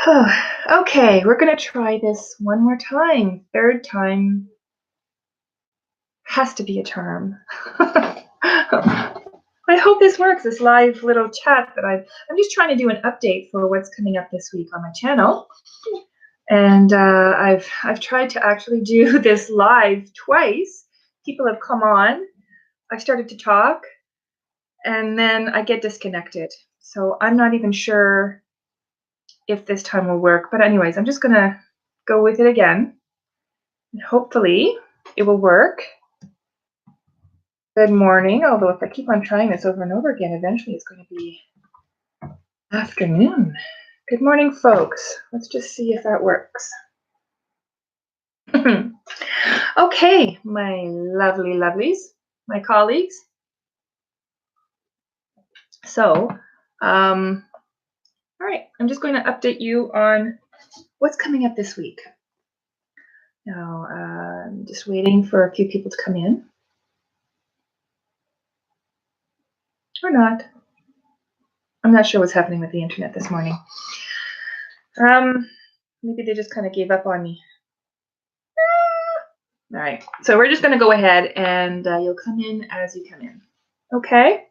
Okay, we're going to try this one more time. Third time has to be a charm. I hope this works, this live little chat that I'm just trying to do an update for what's coming up this week on my channel. And I've tried to actually do this live twice. People have come on. I started to talk, and then I get disconnected. So I'm not even sure if this time will work. But anyways, I'm just going to go with it again. And hopefully it will work. Good morning. Although if I keep on trying this over and over again, eventually it's going to be afternoon. Good morning, folks. Let's just see if that works. Okay, my lovely lovelies, my colleagues. So, all right, I'm just going to update you on what's coming up this week. Now, I'm just waiting for a few people to come in. Or not. I'm not sure what's happening with the internet this morning. Maybe they just kind of gave up on me. All right, so we're just going to go ahead and you'll come in as you come in. Okay?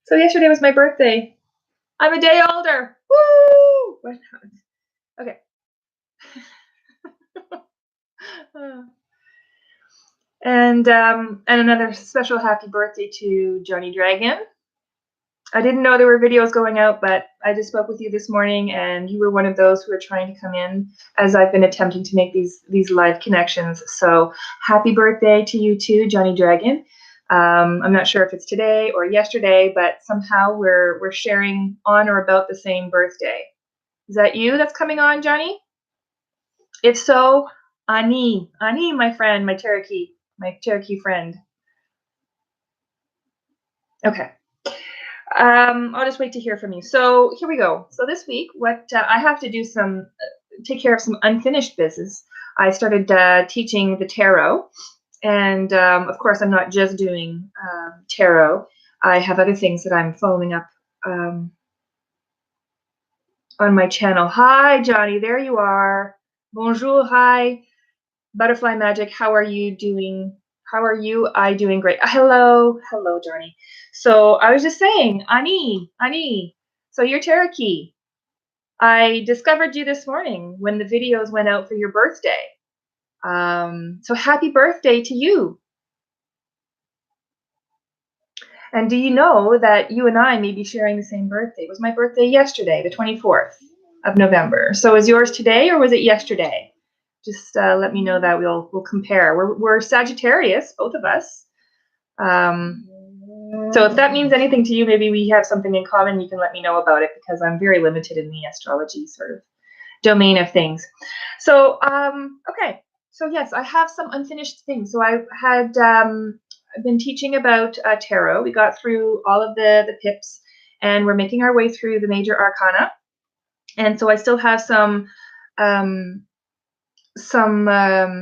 So yesterday was my birthday. I'm a day older. Woo! What happened? Okay. And another special happy birthday to Johnny Dragon. I didn't know there were videos going out, but I just spoke with you this morning, and you were one of those who are trying to come in as I've been attempting to make these live connections. So happy birthday to you too, Johnny Dragon. I'm not sure if it's today or yesterday, but somehow we're sharing on or about the same birthday. Is that you that's coming on, Johnny? If so, Ani, my friend, my Cherokee friend. Okay. I'll just wait to hear from you. So here we go. So this week, what I have to do take care of some unfinished business. I started teaching the tarot, and of course, I'm not just doing tarot. I have other things that I'm following up on my channel. Hi, Johnny. There you are. Bonjour. Hi, Butterfly Magic. How are you doing? How are you? I doing great. Hello, Johnny. So I was just saying, Ani. So you're Cherokee. I discovered you this morning when the videos went out for your birthday. So happy birthday to you. And do you know that you and I may be sharing the same birthday? It was my birthday yesterday, the 24th of November. So is yours today or was it yesterday? Just let me know that we'll compare. We're Sagittarius, both of us. So if that means anything to you, maybe we have something in common. You can let me know about it because I'm very limited in the astrology sort of domain of things. So okay. So yes, I have some unfinished things. So I've been teaching about tarot. We got through all of the pips, and we're making our way through the major arcana. And so I still have some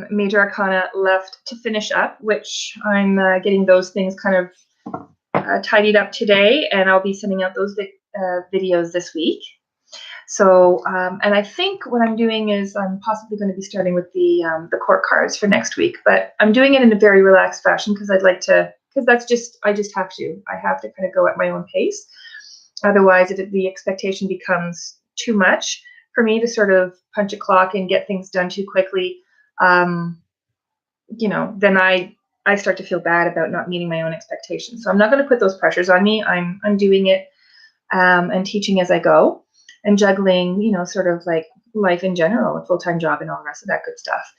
major arcana left to finish up, which I'm getting those things kind of tidied up today, and I'll be sending out those videos this week. So, and I think what I'm doing is I'm possibly going to be starting with the court cards for next week, but I'm doing it in a very relaxed fashion because I'd like to, because I just have to. I have to kind of go at my own pace. Otherwise, the expectation becomes too much for me to sort of punch a clock and get things done too quickly. You know, then I start to feel bad about not meeting my own expectations. So I'm not going to put those pressures on me. I'm doing it and teaching as I go. And juggling, you know, sort of like life in general, a full-time job and all the rest of that good stuff.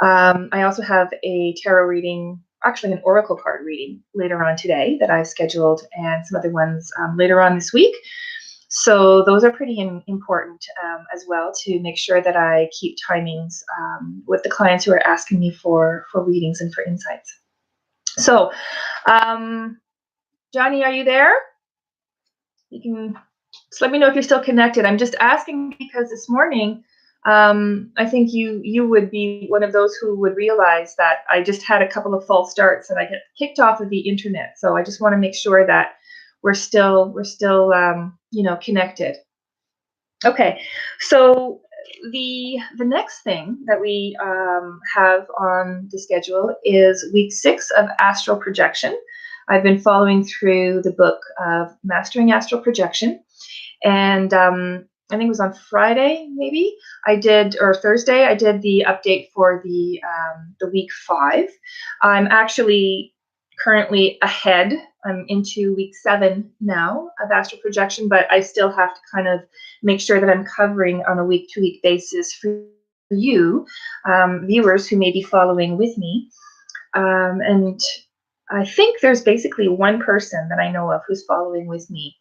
I also have a tarot reading, actually an oracle card reading later on today that I've scheduled, and some other ones later on this week. So those are pretty important as well, to make sure that I keep timings with the clients who are asking me for readings and for insights. So, Johnny, are you there? You can just let me know if you're still connected. I'm just asking because this morning, I think you would be one of those who would realize that I just had a couple of false starts and I get kicked off of the internet. So I just want to make sure that we're still you know, connected. Okay, so the next thing that we have on the schedule is week 6 of Astral Projection. I've been following through the book of Mastering Astral Projection, and I think it was on Friday, maybe or Thursday. I did the update for the week 5. I'm actually currently ahead. I'm into week 7 now of Astral Projection, but I still have to kind of make sure that I'm covering on a week-to-week basis for you, viewers who may be following with me. And I think there's basically one person that I know of who's following with me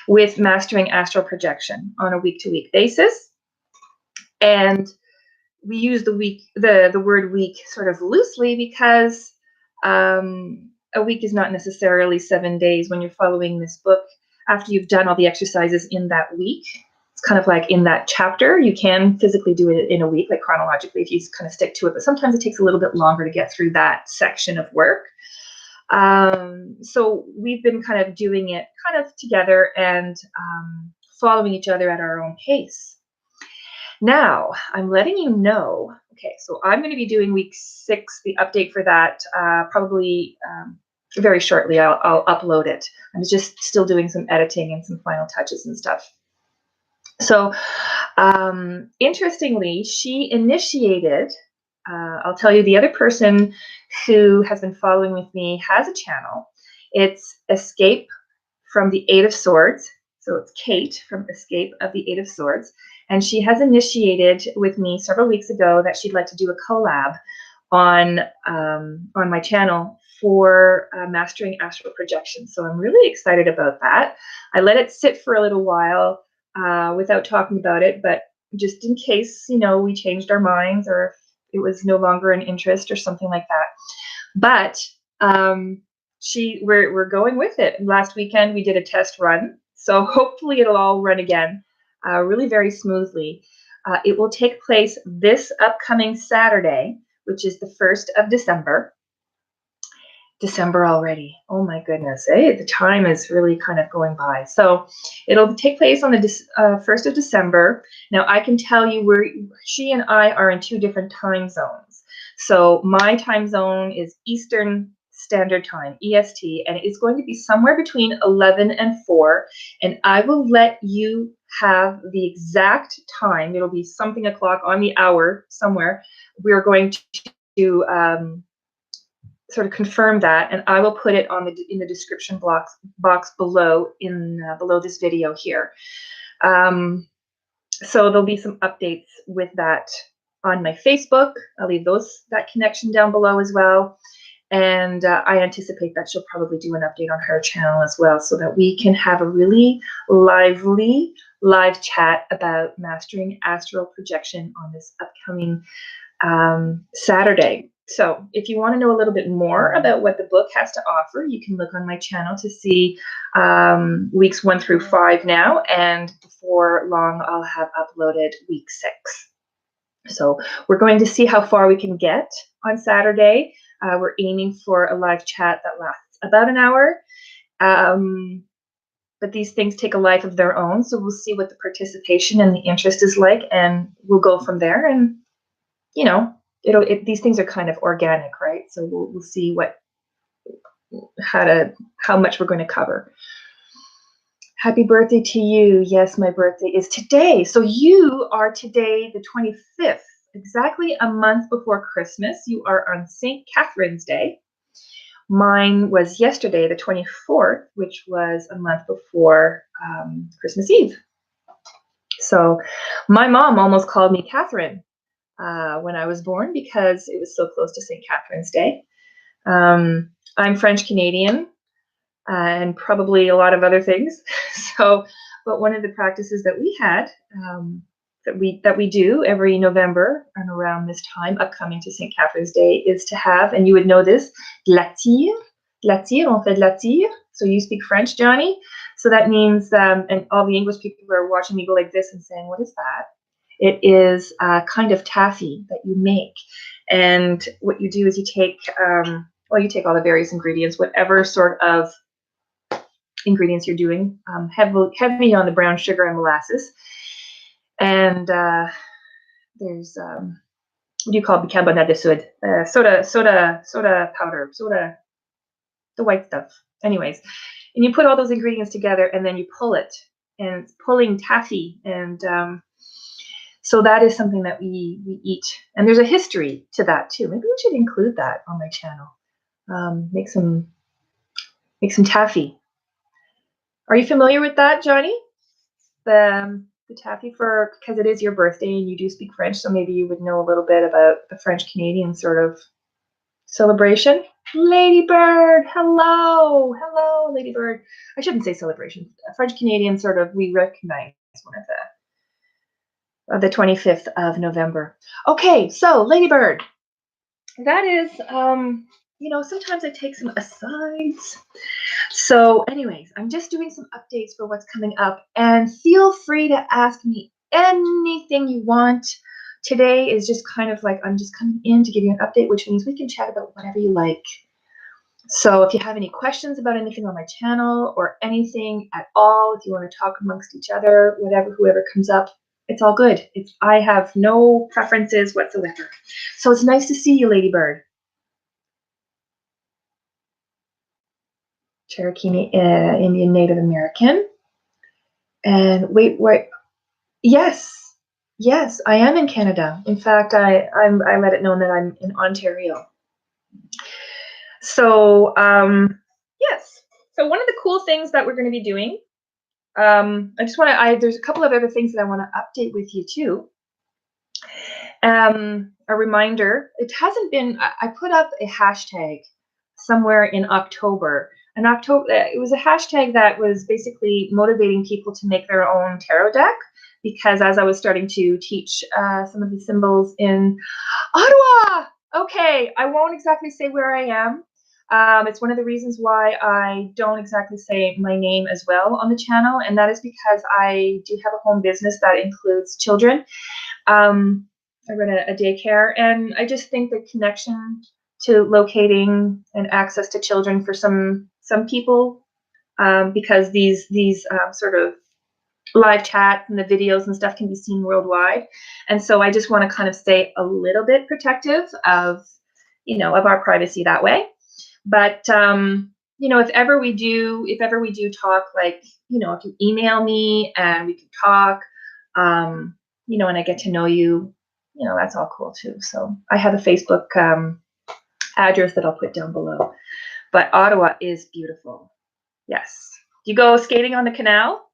with Mastering Astral Projection on a week-to-week basis. And we use the word week sort of loosely because a week is not necessarily 7 days when you're following this book. After you've done all the exercises in that week, it's kind of like in that chapter, you can physically do it in a week, like chronologically, if you kind of stick to it. But sometimes it takes a little bit longer to get through that section of work. So we've been kind of doing it kind of together and following each other at our own pace. Now, I'm letting you know, okay, so I'm going to be doing week 6, the update for that, probably very shortly. I'll upload it. I'm just still doing some editing and some final touches and stuff. So, interestingly, she initiated, I'll tell you, the other person who has been following with me has a channel. It's Escape from the 8 of Swords. So it's Kate from Escape of the 8 of Swords. And she has initiated with me several weeks ago that she'd like to do a collab on my channel for Mastering Astral Projection. So I'm really excited about that. I let it sit for a little while without talking about it, but just in case, you know, we changed our minds or it was no longer an interest or something like that. But we're going with it. Last weekend we did a test run, so hopefully it'll all run again really very smoothly. It will take place this upcoming Saturday, which is the 1st of December. December already. Oh my goodness. The time is really kind of going by. So it'll take place on the 1st of December. Now I can tell you she and I are in 2 different time zones. So my time zone is Eastern Standard Time, EST, and it's going to be somewhere between 11 and 4. And I will let you have the exact time. It'll be something o'clock on the hour somewhere. We're going to sort of confirm that, and I will put it in the description box below below this video here. So there'll be some updates with that on my Facebook. I'll leave that connection down below as well. And I anticipate that she'll probably do an update on her channel as well, so that we can have a really lively live chat about Mastering Astral Projection on this upcoming Saturday. So if you want to know a little bit more about what the book has to offer, you can look on my channel to see weeks 1 through 5 now, and before long I'll have uploaded week 6. So we're going to see how far we can get on Saturday. We're aiming for a live chat that lasts about an hour. But these things take a life of their own, so we'll see what the participation and the interest is like, and we'll go from there. And you know, these things are kind of organic, right? So we'll see how much we're going to cover. Happy birthday to you. Yes, my birthday is today. So you are today the 25th, exactly a month before Christmas. You are on St. Catherine's Day. Mine was yesterday, the 24th, which was a month before Christmas Eve. So my mom almost called me Catherine when I was born because it was so close to St. Catherine's Day. I'm French Canadian and probably a lot of other things. But one of the practices that we had that we do every November and around this time, upcoming to St. Catherine's Day, is to have, and you would know this, la tire. La tire, on fait de la tire. So you speak French, Johnny. So that means, and all the English people are watching me go like this and saying, what is that? It is a kind of taffy that you make. And what you do is you take all the various ingredients, whatever sort of ingredients you're doing, heavy on the brown sugar and molasses. And there's what do you call bicarbonate de soude? Soda powder, soda, the white stuff. Anyways, and you put all those ingredients together, and then you pull it, and it's pulling taffy, and so that is something that we eat, and there's a history to that too. Maybe we should include that on my channel. Make some taffy. Are you familiar with that, Johnny? The taffy, for because it is your birthday and you do speak French, so maybe you would know a little bit about the French Canadian sort of celebration. Ladybird, hello, hello, Ladybird. I shouldn't say celebration. French Canadian sort of, we recognize one of the 25th of November. Okay, so Ladybird, that is, you know, sometimes I take some asides. So anyways, I'm just doing some updates for what's coming up, and feel free to ask me anything you want. Today is just kind of like, I'm just coming in to give you an update, which means we can chat about whatever you like. So if you have any questions about anything on my channel or anything at all, if you want to talk amongst each other, whoever comes up, it's all good. I have no preferences whatsoever. So it's nice to see you, Ladybird. Cherokee Indian Native American. And wait, yes, I am in Canada. In fact, I let it known that I'm in Ontario. So yes. So one of the cool things that we're going to be doing, there's a couple of other things that I want to update with you too. A reminder, it hasn't been, I put up a hashtag somewhere in October. It was a hashtag that was basically motivating people to make their own tarot deck, because as I was starting to teach some of the symbols in Ottawa, okay, I won't exactly say where I am. It's one of the reasons why I don't exactly say my name as well on the channel, and that is because I do have a home business that includes children. I run a daycare, and I just think the connection to locating and access to children for some people, because these sort of live chat and the videos and stuff can be seen worldwide, and so I just want to kind of stay a little bit protective of, you know, of our privacy that way. But you know, if ever we do talk, like, you know, if you email me and we can talk, you know, and I get to know you, you know, that's all cool too. So I have a Facebook address that I'll put down below. But Ottawa is beautiful. Yes. Do you go skating on the canal?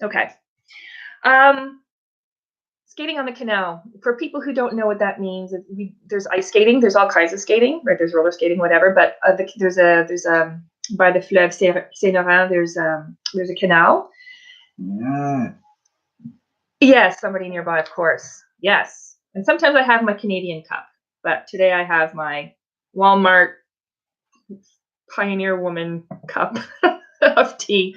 Okay. Skating on the canal. For people who don't know what that means, there's ice skating. There's all kinds of skating, right? There's roller skating, whatever. But there's a by the Fleuve Saint-Laurent. There's a canal. Yes, somebody nearby, of course. Yes. And sometimes I have my Canadian cup, but today I have my Walmart Pioneer Woman cup of tea.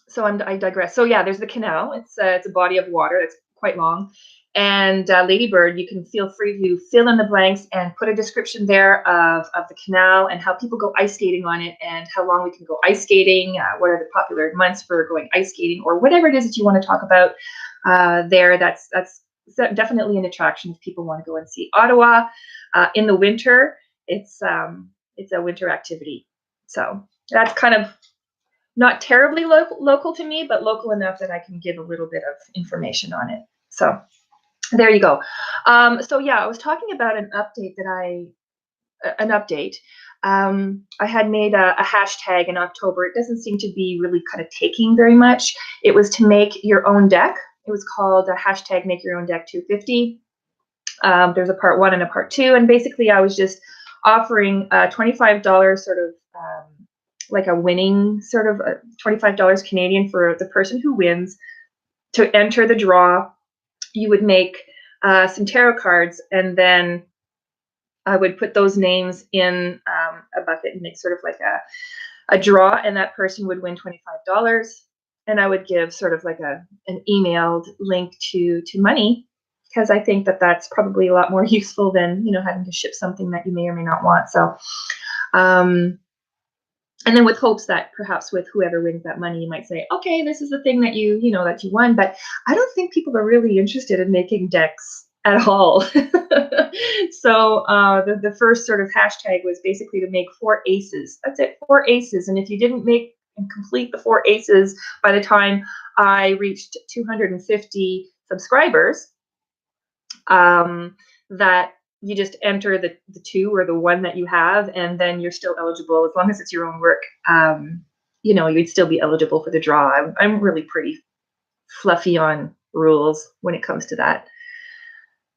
So I digress. So yeah, there's the canal. It's a body of water that's quite long. And Ladybird, you can feel free to fill in the blanks and put a description there of the canal and how people go ice skating on it, and how long we can go ice skating, what are the popular months for going ice skating, or whatever it is that you want to talk about there. That's definitely an attraction if people want to go and see Ottawa. In the winter, it's a winter activity. So that's kind of not terribly local to me, but local enough that I can give a little bit of information on it. So there you go. So yeah, I was talking about an update I had made a hashtag in October. It doesn't seem to be really kind of taking very much. It was to make your own deck. It was called a hashtag make your own deck 250. There's a part 1 and a part 2. And basically I was just offering $25 sort of like a winning sort of $25 Canadian for the person who wins. To enter the draw, you would make some tarot cards, and then I would put those names in a bucket and make sort of like a draw, and that person would win $25. And I would give sort of like an emailed link to money, because I think that that's probably a lot more useful than, you know, having to ship something that you may or may not want. So And then with hopes that perhaps with whoever wins that money, you might say, okay, this is the thing that you know, that you won. But I don't think people are really interested in making decks at all. So the first sort of hashtag was basically to make 4 aces. That's it, 4 aces. And if you didn't make and complete the 4 aces by the time I reached 250 subscribers, that you just enter the 2 or the 1 that you have, and then you're still eligible as long as it's your own work. You know, you'd still be eligible for the draw. I'm really pretty fluffy on rules when it comes to that.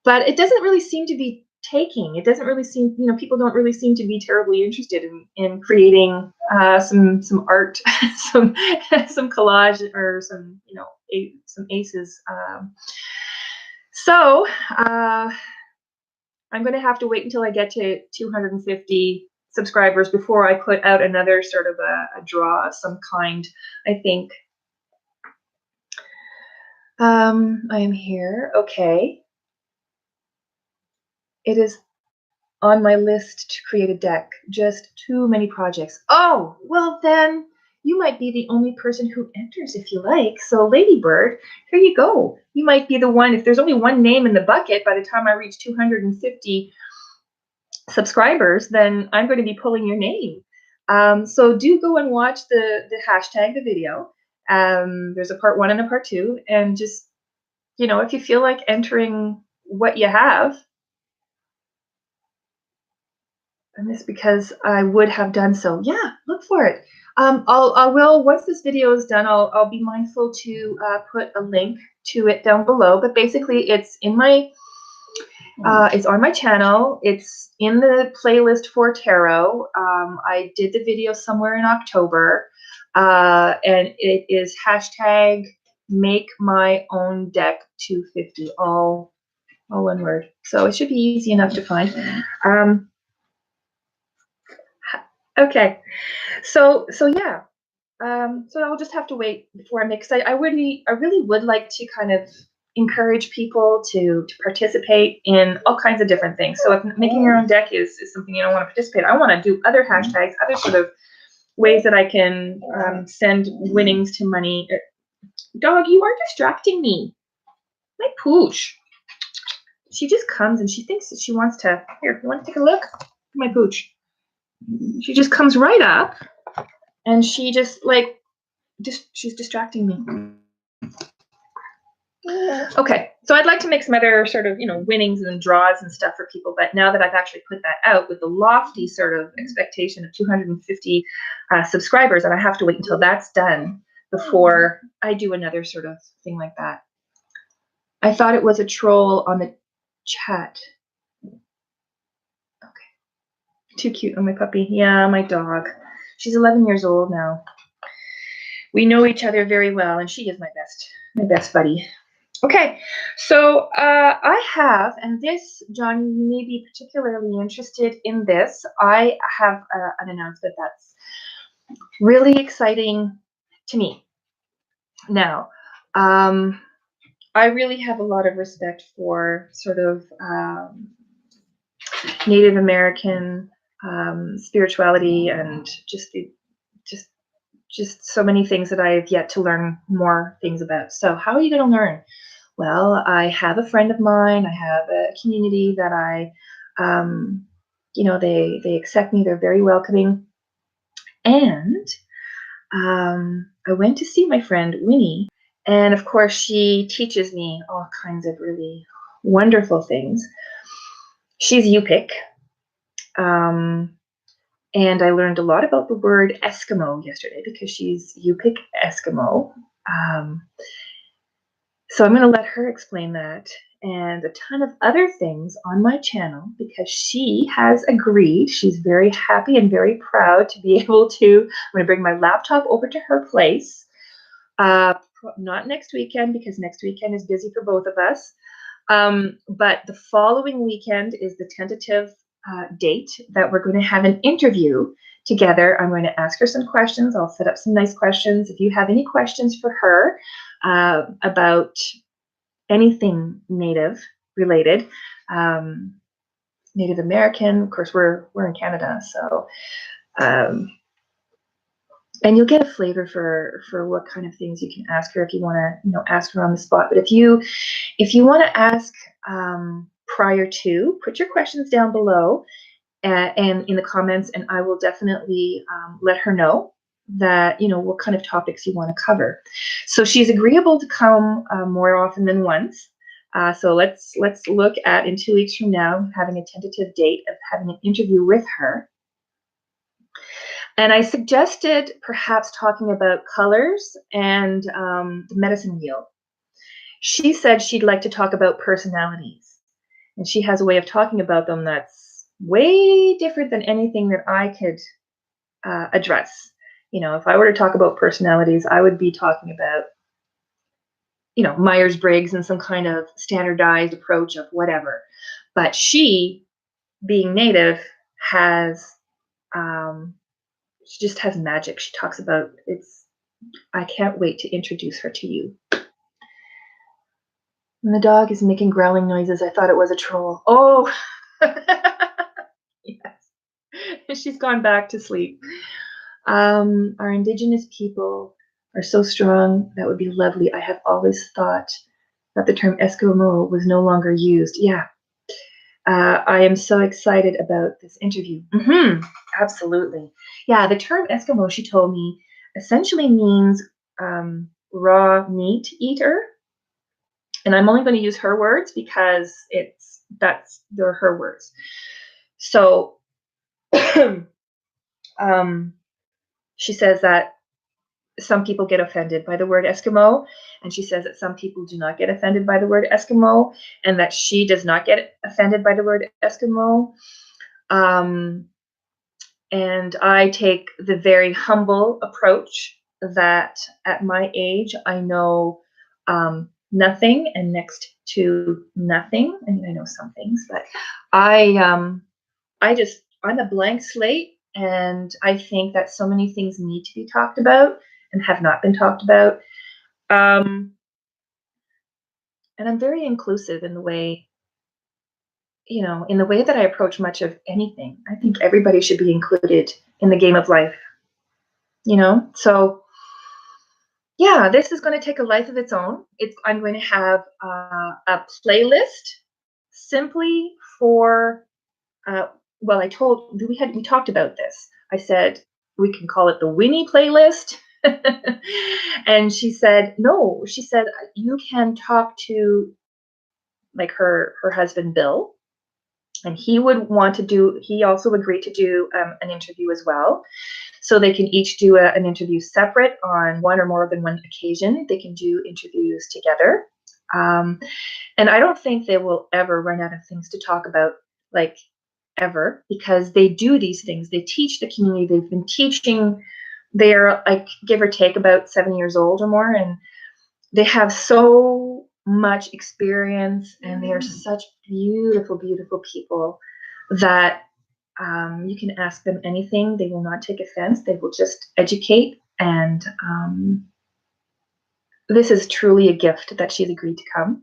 But it doesn't really seem to be taking. It doesn't really seem, you know, people don't really seem to be terribly interested in creating some art, some collage, or some, you know, some aces. So I'm going to have to wait until I get to 250 subscribers before I put out another sort of a draw of some kind, I think. I am here. Okay. It is on my list to create a deck. Just too many projects. Oh, well then you might be the only person who enters if you like. So Ladybird, here you go. You might be the one. If there's only one name in the bucket by the time I reach 250 subscribers, then I'm going to be pulling your name. So do go and watch the hashtag, the video. There's a part 1 and a part 2, and just, you know, if you feel like entering what you have, and this because I would have done so. Yeah, look for it. I will, once this video is done, I'll be mindful to put a link to it down below. But basically, it's in my it's on my channel. It's in the playlist for tarot. I did the video somewhere in October, and it is hashtag make my own deck 250, all one word. So it should be easy enough to find. Okay, so yeah. So I'll just have to wait before I mix. I really would like to kind of encourage people to participate in all kinds of different things. So if making your own deck is something you don't want to participate, I want to do other hashtags, other sort of ways that I can send winnings to money. Dog, you are distracting me. My pooch. She just comes and she thinks that she wants to. Here, you want to take a look? My pooch. She just comes right up, and she just like she's distracting me. Okay, so I'd like to make some other sort of, you know, winnings and draws and stuff for people, but now that I've actually put that out with the lofty sort of expectation of 250 subscribers, and I have to wait until that's done before I do another sort of thing like that. I thought it was a troll on the chat. Okay, too cute on my puppy. Yeah, my dog. She's 11 years old now. We know each other very well, and she is my best buddy. Okay, so I have, and this, John, you may be particularly interested in this. I have an announcement that's really exciting to me. Now, I really have a lot of respect for sort of Native American spirituality, and just so many things that I have yet to learn more things about. So how are you going to learn? Well, I have a friend of mine. I have a community that I, you know, they accept me. They're very welcoming. And I went to see my friend Winnie, and of course she teaches me all kinds of really wonderful things. She's Yupik. And I learned a lot about the word Eskimo yesterday because she's Yupik Eskimo. So I'm going to let her explain that and a ton of other things on my channel because she has agreed. She's very happy and very proud to be able to. I'm going to bring my laptop over to her place. Not next weekend because next weekend is busy for both of us. But the following weekend is the tentative date that we're going to have an interview together. I'm going to ask her some questions. I'll set up some nice questions. If you have any questions for her about anything Native related, Native American, of course, we're in Canada, so And you'll get a flavor for what kind of things you can ask her if you want to, ask her on the spot. But if you want to ask prior to, put your questions down below and in the comments, and I will definitely let her know that what kind of topics you want to cover. So she's agreeable to come more often than once. So let's look at, in 2 weeks from now, having a tentative date of having an interview with her. And I suggested perhaps talking about colors and the medicine wheel. She said she'd like to talk about personalities, and she has a way of talking about them that's way different than anything that I could address. If I were to talk about personalities, I would be talking about, Myers-Briggs and some kind of standardized approach of whatever. But she, being native, has she just has magic. She talks about I can't wait to introduce her to you. And the dog is making growling noises. I thought it was a troll. Oh, yes. She's gone back to sleep. Our Indigenous people are so strong. That would be lovely. I have always thought that the term Eskimo was no longer used. Yeah. I am so excited about this interview. Absolutely. Yeah, the term Eskimo, she told me, essentially means raw meat eater. And I'm only going to use her words because they're her words. So she says that some people get offended by the word Eskimo, and she says that some people do not get offended by the word Eskimo, and that she does not get offended by the word Eskimo. And I take the very humble approach that at my age, I know nothing and next to nothing. I mean, I know some things, but I'm a blank slate, and I think that so many things need to be talked about and have not been talked about. And I'm very inclusive in the way, that I approach much of anything. I think everybody should be included in the game of life, So yeah, this is going to take a life of its own. I'm going to have a playlist simply for. Well, we talked about this. I said we can call it the Winnie playlist, and she said no. She said you can talk to like her husband Bill, and he also agreed to do an interview as well. So they can each do an interview separate on one or more than one occasion. They can do interviews together. And I don't think they will ever run out of things to talk about, like ever, because they do these things. They teach the community. They've been teaching. They're like, give or take, about 7 years old or more. And they have so much experience, and they are such beautiful, beautiful people that you can ask them anything. They will not take offense. They will just educate. And this is truly a gift that she's agreed to come.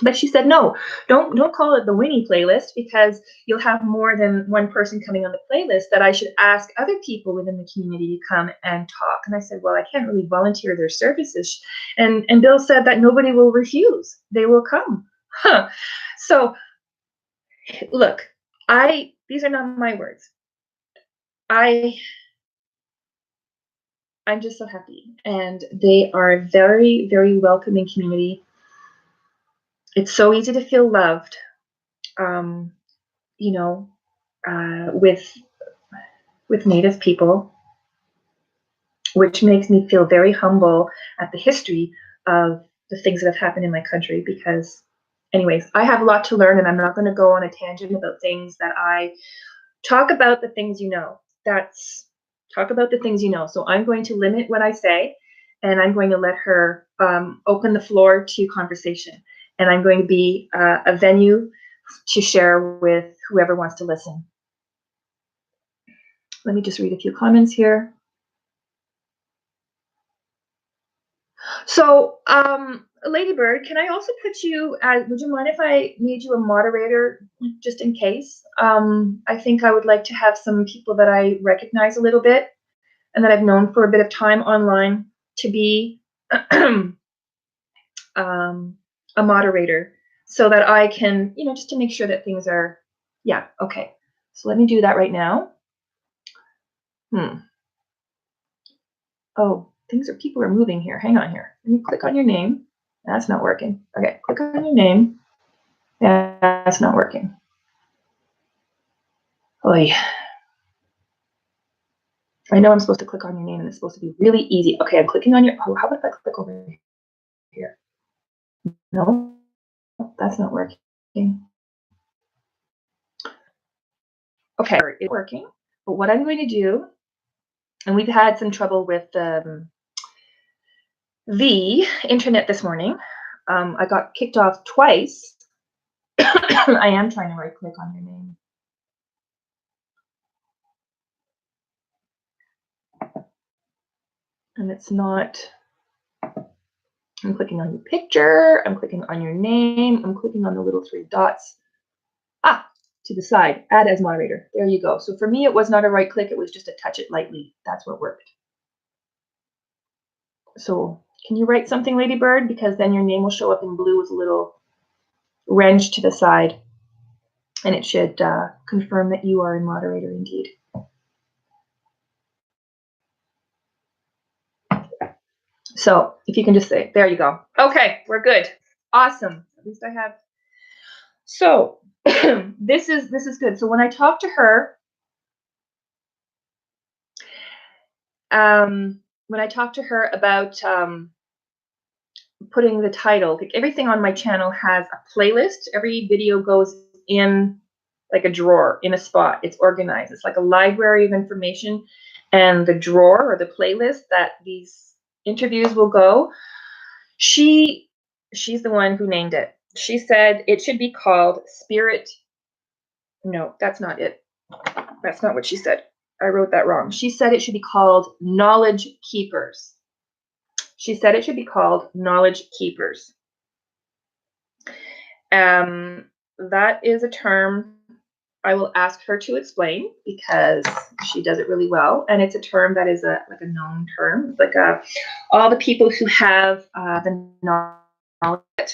But she said, no, don't call it the Winnie playlist, because you'll have more than one person coming on the playlist, that I should ask other people within the community to come and talk. And I said, well, I can't really volunteer their services. And Bill said that nobody will refuse. They will come. Huh. So look, these are not my words. I'm just so happy. And they are a very, very welcoming community. It's so easy to feel loved, with Native people, which makes me feel very humble at the history of the things that have happened in my country. Because, anyways, I have a lot to learn, and I'm not going to go on a tangent about things that I talk about the things you know. Talk about the things you know. So I'm going to limit what I say, and I'm going to let her open the floor to conversation. And I'm going to be a venue to share with whoever wants to listen. Let me just read a few comments here. So, Ladybird, can I also put you as, would you mind if I made you a moderator just in case? I think I would like to have some people that I recognize a little bit and that I've known for a bit of time online to be a moderator, so that I can, just to make sure that things are, yeah, okay. So let me do that right now. Oh, people are moving here. Hang on here. Let me click on your name. That's not working. Okay, click on your name. That's not working. Oy. I know I'm supposed to click on your name and it's supposed to be really easy. Okay, I'm clicking on your, how about if I click over here? No, that's not working. Okay, it's working. But what I'm going to do, and we've had some trouble with the internet this morning. I got kicked off twice. I am trying to right click on your name. And it's not, I'm clicking on your picture, I'm clicking on your name, I'm clicking on the little 3 dots. To the side, add as moderator. There you go. So for me, it was not a right click, it was just a touch it lightly. That's what worked. So can you write something, Ladybird? Because then your name will show up in blue with a little wrench to the side. And it should confirm that you are a moderator indeed. So if you can just say, there you go. Okay, we're good. Awesome. At least I have. So this is good. So when I talk to her, about putting the title, like everything on my channel has a playlist. Every video goes in like a drawer, in a spot. It's organized. It's like a library of information, and the drawer or the playlist that these interviews will go. She's the one who named it. She said it should be called Spirit. No, that's not it. That's not what she said. I wrote that wrong. She said it should be called Knowledge Keepers. She said it should be called Knowledge Keepers. That is a term I will ask her to explain, because she does it really well, and it's a term that is like a known term. It's like all the people who have the knowledge.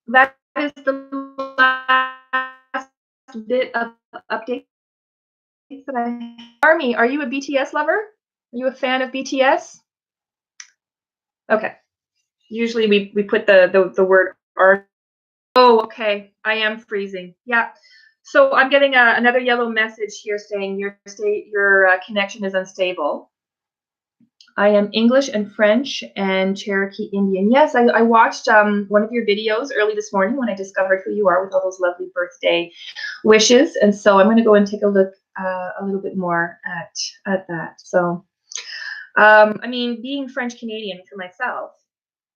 That is the last bit of update that I. Army, are you a BTS lover? Are you a fan of BTS? Okay. Usually we put the word "are." Oh, okay. I am freezing. Yeah. So I'm getting another yellow message here saying your connection is unstable. I am English and French and Cherokee Indian. Yes, I watched one of your videos early this morning when I discovered who you are with all those lovely birthday wishes. And so I'm going to go and take a look a little bit more at that. So, I mean, being French Canadian for myself,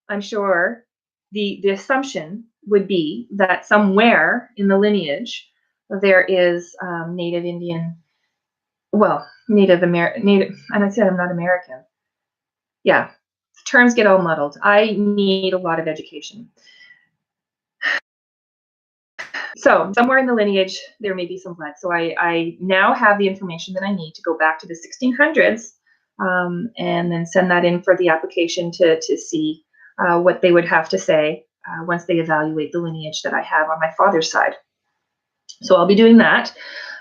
I'm sure the assumption would be that somewhere in the lineage there is Native Indian, well, Native American, and I said I'm not American. Yeah, terms get all muddled. I need a lot of education. So somewhere in the lineage, there may be some blood. So I now have the information that I need to go back to the 1600s and then send that in for the application to see what they would have to say once they evaluate the lineage that I have on my father's side. So I'll be doing that.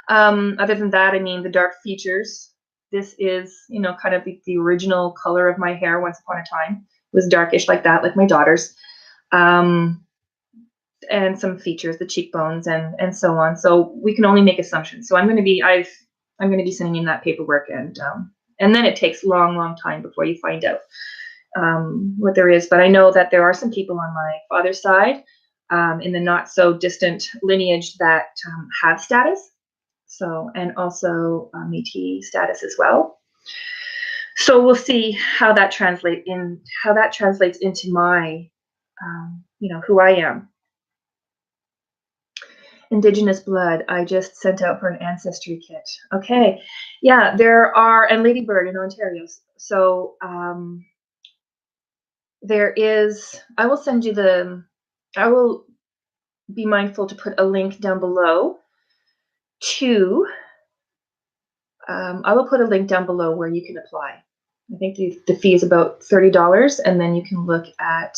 Other than that, I mean, the dark features, this is, kind of the original color of my hair once upon a time. It was darkish like that, like my daughter's. And some features, the cheekbones and so on. So we can only make assumptions. So I'm going to be sending in that paperwork, and then it takes long time before you find out what there is. But I know that there are some people on my father's side in the not so distant lineage that have status. So, and also Métis status as well. So we'll see how that translates into my, who I am. Indigenous blood. I just sent out for an ancestry kit. Okay, yeah, there are, and Ladybird in Ontario. So there is. I will send you I will be mindful to put a link down below to. I will put a link down below where you can apply. I think the fee is about $30, and then you can look at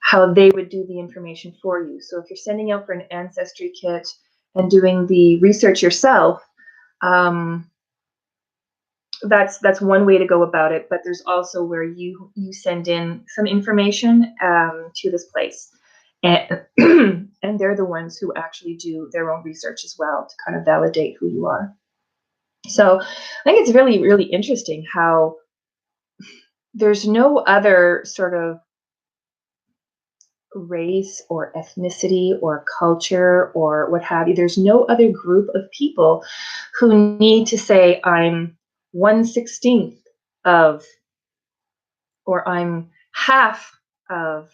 how they would do the information for you. So if you're sending out for an ancestry kit and doing the research yourself, that's one way to go about it. But there's also where you send in some information to this place, and and they're the ones who actually do their own research as well to kind of validate who you are. So I think it's really, really interesting how there's no other sort of race or ethnicity or culture or what have you. There's no other group of people who need to say, I'm 1/16 of, or I'm half of,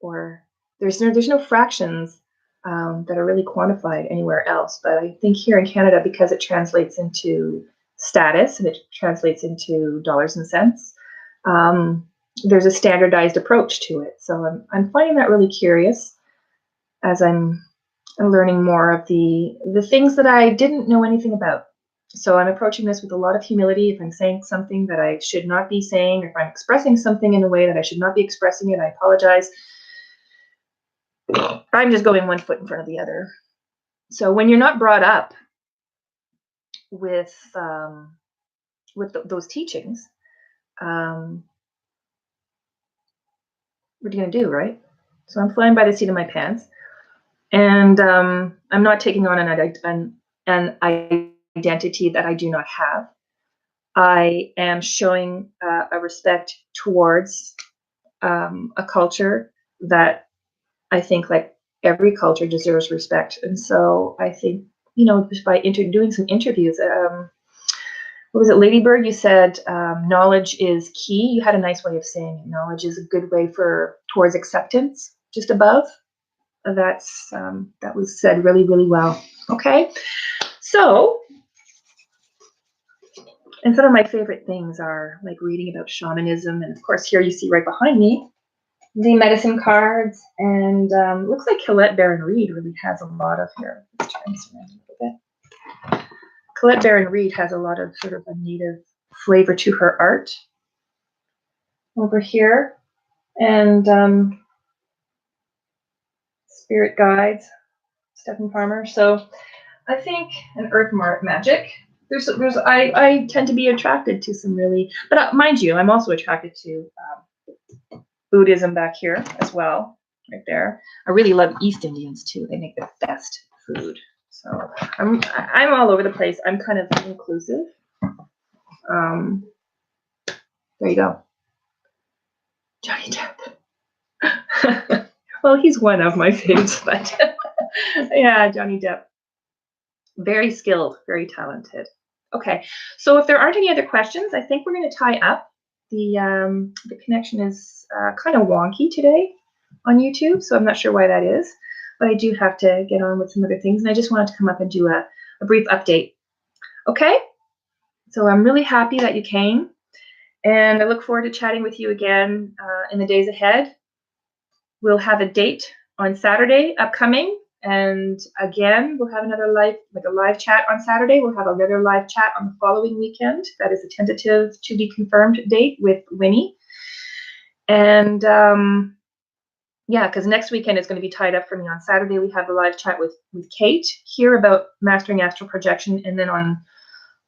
or there's no fractions that are really quantified anywhere else. But I think here in Canada, because it translates into status and it translates into dollars and cents, there's a standardized approach to it. So I'm finding that really curious as I'm learning more of the things that I didn't know anything about. So I'm approaching this with a lot of humility. If I'm saying something that I should not be saying, or if I'm expressing something in a way that I should not be expressing it, I apologize. I'm just going one foot in front of the other. So when you're not brought up with those teachings, what are you going to do, right? So I'm flying by the seat of my pants, and I'm not taking on an identity that I do not have. I am showing a respect towards a culture that I think, like every culture, deserves respect. And so I think, just by doing some interviews, what was it, Ladybird? You said knowledge is key. You had a nice way of saying it. Knowledge is a good way towards acceptance. Just above. That was said really, really well. Okay, so, and some of my favorite things are like reading about shamanism, and of course here you see right behind me the medicine cards, and looks like Colette Baron Reid really has a lot of here. Let's try this around a little bit. Colette Baron Reid has a lot of sort of a native flavor to her art over here, and spirit guides, Stephen Farmer. So I think an earth magic. I tend to be attracted to some really, but mind you, I'm also attracted to Buddhism back here as well, right there. I really love East Indians too. They make the best food. So I'm all over the place. I'm kind of inclusive. There you go. Johnny Depp. Well, he's one of my faves, but yeah, Johnny Depp. Very skilled, very talented. Okay, so if there aren't any other questions, I think we're going to tie up. The connection is kind of wonky today on YouTube, so I'm not sure why that is, but I do have to get on with some other things, and I just wanted to come up and do a brief update. Okay, so I'm really happy that you came, and I look forward to chatting with you again in the days ahead. We'll have a date on Saturday upcoming. And again, we'll have another live chat on Saturday. We'll have another live chat on the following weekend. That is a tentative to be confirmed date with Winnie. And yeah, because next weekend is going to be tied up for me. On Saturday, we have a live chat with Kate here about mastering astral projection. And then on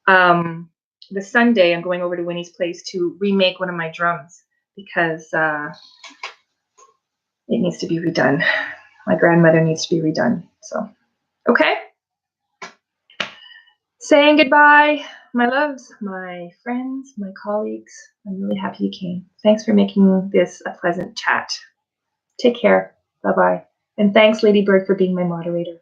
the Sunday, I'm going over to Winnie's place to remake one of my drums because it needs to be redone. My grandmother needs to be redone. So, okay. Saying goodbye, my loves, my friends, my colleagues. I'm really happy you came. Thanks for making this a pleasant chat. Take care. Bye-bye. And thanks, Ladybird, for being my moderator.